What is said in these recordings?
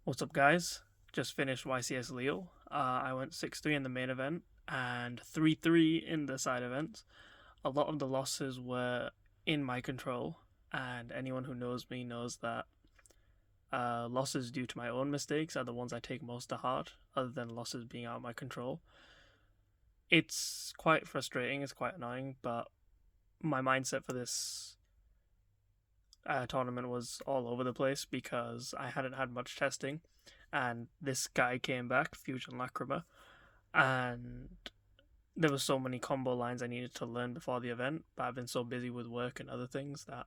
What's up, guys? Just finished YCS Lille. I went 6-3 in the main event and 3-3 in the side events. A lot of the losses were in my control, and anyone who knows me knows that losses due to my own mistakes are the ones I take most to heart, other than losses being out of my control. It's quite frustrating, it's quite annoying, but my mindset for this tournament was all over the place because I hadn't had much testing, and this guy came back, Fusion Lacrima, and there were so many combo lines I needed to learn before the event, but I've been so busy with work and other things that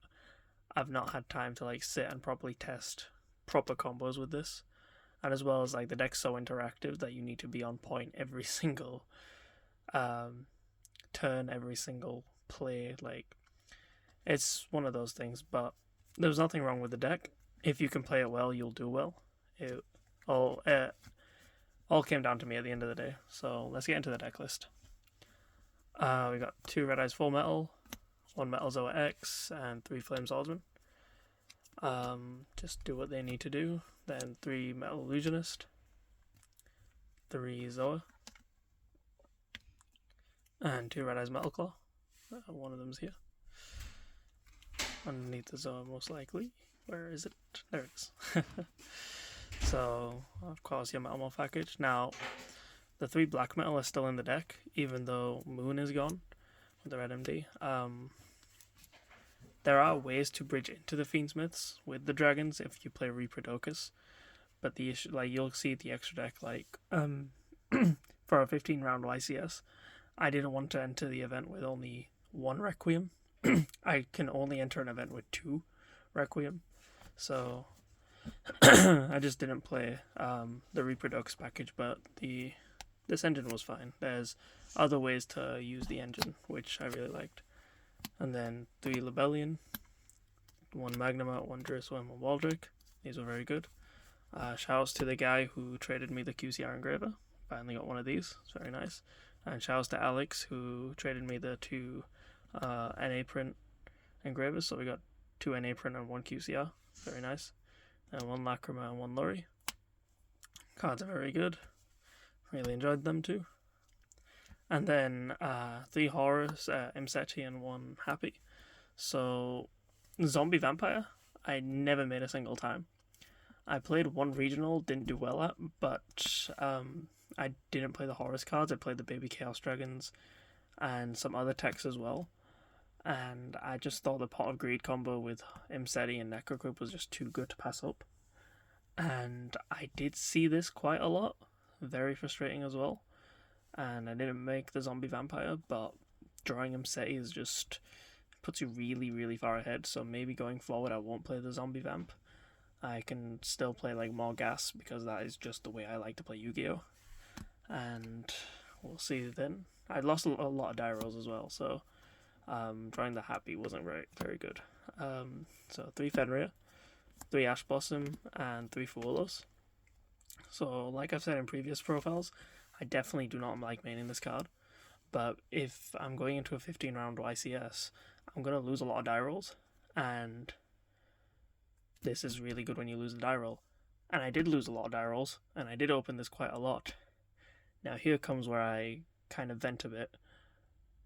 I've not had time to sit and properly test proper combos with this. And as well as the deck's so interactive that you need to be on point every single turn, every single play. It's one of those things, but there was nothing wrong with the deck. If you can play it well, you'll do well. It all came down to me at the end of the day. So let's get into the deck list. We got 2 Red Eyes Full Metal, 1 Metal Zoa X, and 3 Flame Swordsman. Just do what they need to do. Then 3 Metal Illusionist, 3 Zoa, and 2 Red Eyes Metal Claw. One of them's here. Underneath the Zoa, most likely. Where is it? There it is. So, of course, your Metalmorph package. Now, the 3 Black Metal are still in the deck, even though Moon is gone with the Red MD. There are ways to bridge into the Fiendsmiths with the dragons if you play Reproducus, but the issue, you'll see the extra deck, for a 15-round YCS, I didn't want to enter the event with only 1 Requiem. I can only enter an event with 2 Requiem, so I just didn't play the Reproduce package, but this engine was fine. There's other ways to use the engine, which I really liked. And then 3 Libellion, 1 Magnamart, 1 Durasworm, 1 Waldrick. These were very good. Shouts to the guy who traded me the QCR engraver. Finally got one of these. It's very nice. And shouts to Alex who traded me the 2 NA print engravers. So we got 2 NA print and 1 QCR. Very nice. And 1 Lacrima and 1 Lorry. Cards are very good. Really enjoyed them too. And then 3 Horrors, Imseti and 1 Happy. So Zombie Vampire, I never made a single time. I played 1 regional, didn't do well at, but I didn't play the Horrors cards. I played the Baby Chaos Dragons and some other techs as well. And I just thought the Pot of Greed combo with Imseti and Necrogroup was just too good to pass up. And I did see this quite a lot. Very frustrating as well. And I didn't make the Zombie Vampire, but drawing Imseti is just puts you really, really far ahead. So maybe going forward I won't play the Zombie Vamp. I can still play more gas because that is just the way I like to play Yu-Gi-Oh! And we'll see then. I lost a lot of die rolls as well, so drawing the Happy wasn't very good. So 3 Fenrir, 3 Ash Blossom, and 3 Fuolos. So like I've said in previous profiles, I definitely do not like maining this card, but if I'm going into a 15-round YCS, I'm going to lose a lot of die rolls, and this is really good when you lose a die roll. And I did lose a lot of die rolls, and I did open this quite a lot. Now here comes where I kind of vent a bit.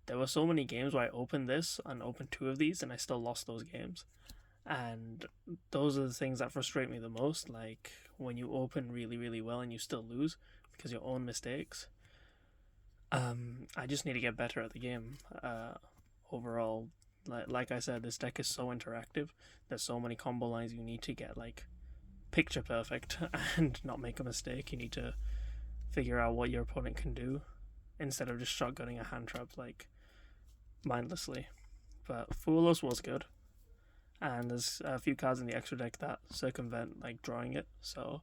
There were so many games where I opened this and opened 2 of these, and I still lost those games. And those are the things that frustrate me the most, when you open really, really well and you still lose because of your own mistakes. I just need to get better at the game. Overall, like I said, this deck is so interactive. There's so many combo lines you need to get picture perfect and not make a mistake. You need to figure out what your opponent can do instead of just shotgunning a hand trap mindlessly. But Fulos was good. And there's a few cards in the extra deck that circumvent drawing it, so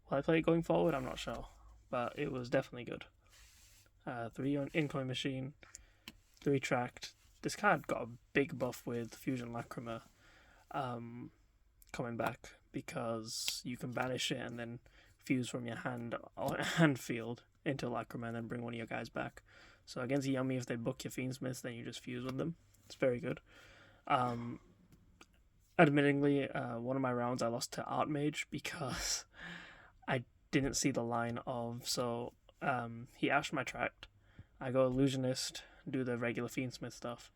will I play it going forward? I'm not sure, but it was definitely good. 3 on Incoming Machine, 3 Tracked. This card got a big buff with Fusion Lacrima coming back because you can banish it and then fuse from your hand field into Lacrima and then bring one of your guys back. So against Yummy, if they book your Fiendsmith, then you just fuse with them. It's very good. admittingly, one of my rounds I lost to Archmage because I didn't see the line of, so he ashed my tract. I go Illusionist, do the regular Fiendsmith stuff,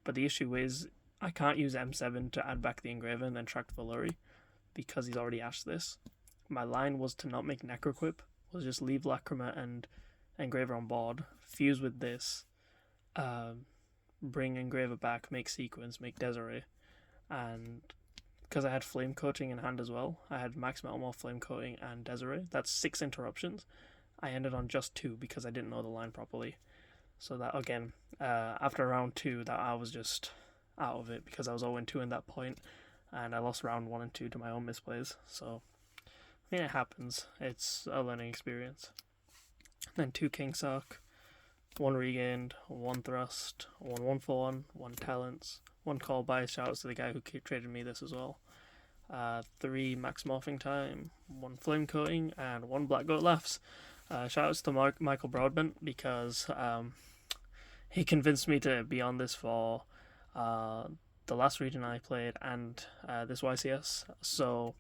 but the issue is I can't use M7 to add back the Engraver and then tract Valuri because he's already ashed this. My line was to not make Necroquip, was just leave Lacrima and Engraver on board, fuse with this, bring Engraver back, make Sequence, make Desiree, and because I had Flame Coating in hand as well, I had Max Metalmorph, Flame Coating, and Desiree. That's 6 interruptions. I ended on just 2 because I didn't know the line properly. So that, again, after round 2, that I was just out of it because I was 0-2 in that point, and I lost round 1 and 2 to my own misplays. So, I mean, it happens. It's a learning experience. Then 2 King Sark, 1 Regained, 1 Thrust, 1 1 Talents, 1 Call By. Shoutouts to the guy who traded me this as well. 3 Max Morphing Time, 1 Flame Coating, and 1 Black Goat Laughs. Shoutouts to Michael Broadbent because he convinced me to be on this for the last region I played and this YCS. So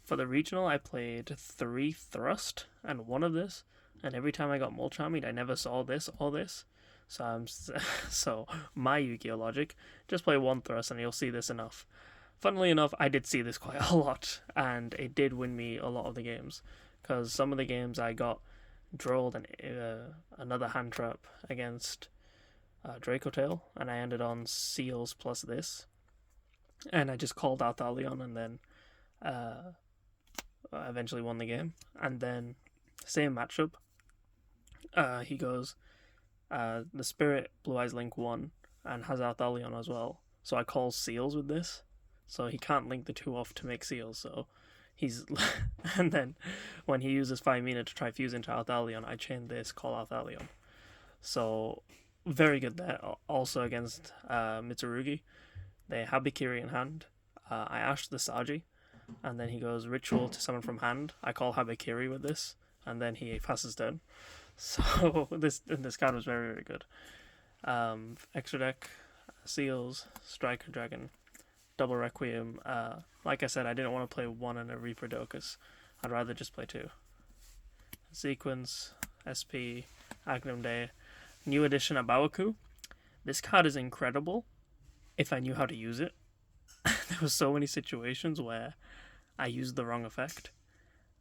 for the regional, I played 3 Thrust and 1 of this, and every time I got Mulcharmied, I never saw this or this. So my Yu-Gi-Oh logic, just play 1 Thrust and you'll see this enough. Funnily enough, I did see this quite a lot, and it did win me a lot of the games, because some of the games I got Drolled and another hand trap against Draco Tail, and I ended on Seals plus this, and I just called out Thalion and then eventually won the game. And then same matchup, he goes the Spirit Blue Eyes Link 1 and has Arthalion as well, so I call Seals with this, so he can't link the 2 off to make Seals, so he's and then when he uses 5 mana to try fuse into Arthalion, I chain this, call Arthalion. So very good there. Also against Mitsurugi, they have Bikiri in hand. I ashed the Saji, and then he goes Ritual to summon from hand. I call Habikiri with this, and then he passes turn. So this card was very, very good. Extra deck, Seals, Striker Dragon, Double Requiem. Like I said, I didn't want to play 1 and a Reaper Docus. I'd rather just play 2. Sequence, SP, Agnum Day, new edition of Bawaku. This card is incredible if I knew how to use it. There were so many situations where I used the wrong effect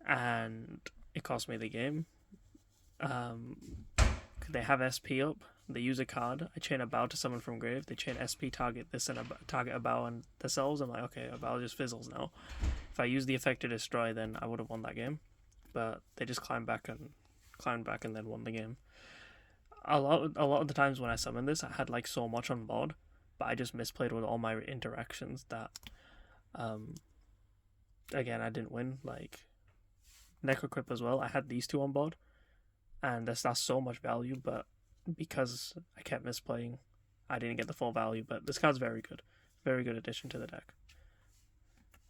and it cost me the game. They have SP up, they use a card, I chain a Bow to summon from grave, they chain SP target this and target a Bow and themselves. I'm like, okay, a Bow just fizzles now. If I use the effect to destroy, then I would have won that game, but they just climbed back and then won the game. A lot of the times when I summoned this, I had like so much on board, but I just misplayed with all my interactions that again, I didn't win. Like Necroquip as well, I had these 2 on board, and that's so much value, but because I kept misplaying, I didn't get the full value. But this card's very good addition to the deck.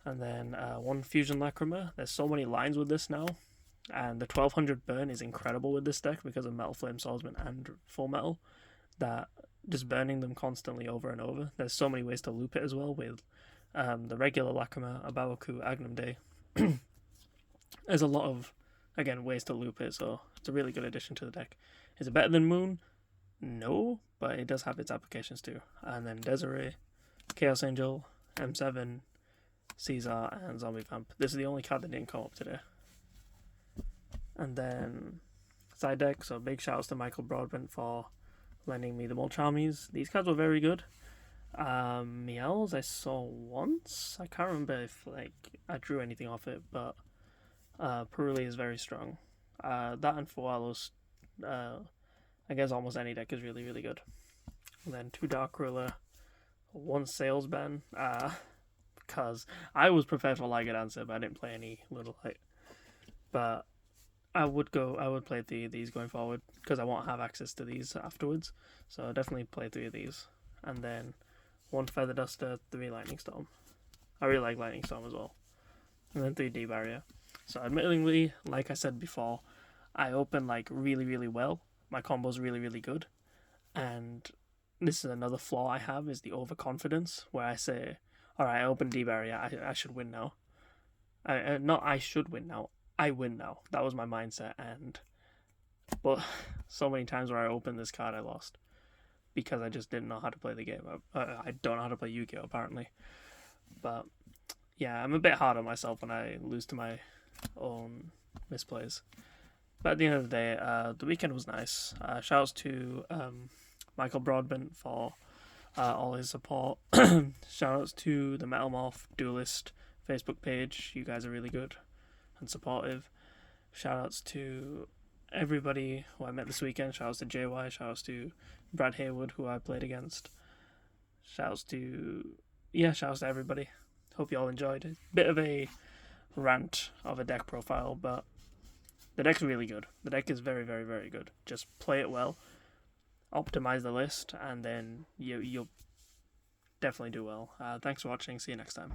And then 1 Fusion Lacrima. There's so many lines with this now, and the 1200 burn is incredible with this deck because of Metal Flame Swordsman and Full Metal, that just burning them constantly over and over. There's so many ways to loop it as well with the regular Lacrima, Abawaku, Agnum Day. There's a lot of, again, ways to loop it, so it's a really good addition to the deck. Is it better than Moon? No, but it does have its applications too. And then Desiree, Chaos Angel, M7, Caesar, and Zombie Vamp. This is the only card that didn't come up today. And then side deck, so big shouts to Michael Broadbent for lending me the Mulcharmies. These cards were very good. Meows I saw once. I can't remember if I drew anything off it, but Puruli is very strong. That and Foalos, I guess almost any deck is really, really good. And then 2 Dark Ruler, 1 Sales Ban, because I was prepared for Light Answer, but I didn't play any Little Light. But I would play 3 of these going forward, because I won't have access to these afterwards. So I'll definitely play 3 of these. And then 1 Feather Duster, 3 Lightning Storm. I really like Lightning Storm as well. And then 3 D Barrier. So admittedly, like I said before, I open really, really well. My combo's really, really good. And this is another flaw I have, is the overconfidence, where I say, Alright, I opened D-Barry. I should win now. Not I should win now. I win now. That was my mindset. But so many times where I opened this card, I lost. Because I just didn't know how to play the game. I don't know how to play Yu-Gi-Oh! Apparently. But yeah, I'm a bit hard on myself when I lose to my own misplays. But at the end of the day, the weekend was nice. Shouts to Michael Broadbent for all his support. Shoutouts to the Metalmorph Duelist Facebook page. You guys are really good and supportive. Shoutouts to everybody who I met this weekend. Shoutouts to JY. Shoutouts to Brad Haywood, who I played against. Shoutouts to everybody. Hope you all enjoyed. Bit of a rant of a deck profile, but the deck's really good. The deck is very, very, very good. Just play it well, optimize the list, and then you'll definitely do well. Thanks for watching. See you next time.